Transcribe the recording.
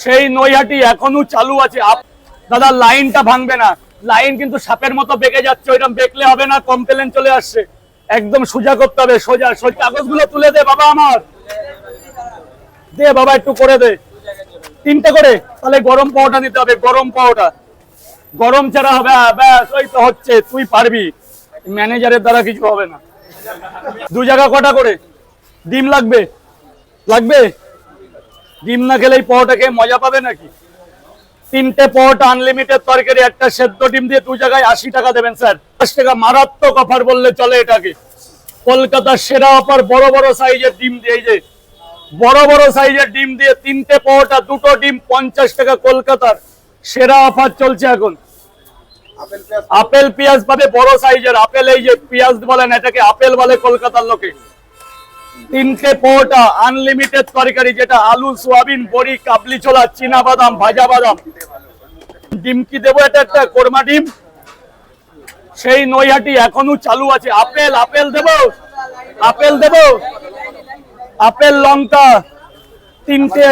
সেই নৈহাটি এখনো চালু আছে। দাদা লাইনটা ভাঙবে না, লাইন কিন্তু সাপের মতো বেঁকে যাচ্ছে, ওইরকম বেঁকলে হবে না, কমপ্লেন চলে আসছে। একদম সোজা করতে হবে, সোজা। কাগজগুলো তুলে দে বাবা, আমার দে বাবা, একটু করে দে, 3টে করে। তাহলে গরম পাওয়াটা নিতে হবে, গরম পাওয়াটা, গরম ছাড়া হবে। ব্যাস, ওই তো হচ্ছে, তুই পারবি, ম্যানেজারের দ্বারা কিছু হবে না। 2 জায়গা কটা করে ডিম লাগবে? লাগবে? ডিম না খেলে এই পাওয়াটা খেয়ে মজা পাবে নাকি? 3টে পাওয়াটা আনলিমিটেড তরকারি, একটা সেদ্ধ ডিম দিয়ে 2 জায়গায় 80 টাকা দেবেন স্যার। 10 টাকা মারাত্মক অফার বললে চলে এটাকে। কলকাতার সেরা অফার, বড় বড় সাইজের ডিম দিয়ে, এই যে বড় বড় সাইজের ডিম দিয়ে 3টে পাওয়াটা, 2টো ডিম 50 টাকা। কলকাতার সেরা অফার চলছে এখন। আপেল পেঁয়াজ পাবে বড় সাইজের আপেল, এই যে পেঁয়াজ বলেন, এটাকে আপেল বলে কলকাতার লোকে। 3টে পাওয়াটা আনলিমিটেড তরকারি, যেটা আলু, সোয়াবিন, বড়ি, কাবলি ছোলা, চীনা বাদাম, ভাজা বাদাম। ডিম কি দেবো? এটা একটা কোরমা ডিম, সেই নৈহাটি এখনো চালু আছে। আপেল, আপেল দেবো, আপেল দেবো, আপেল লঙ্কা 3টে।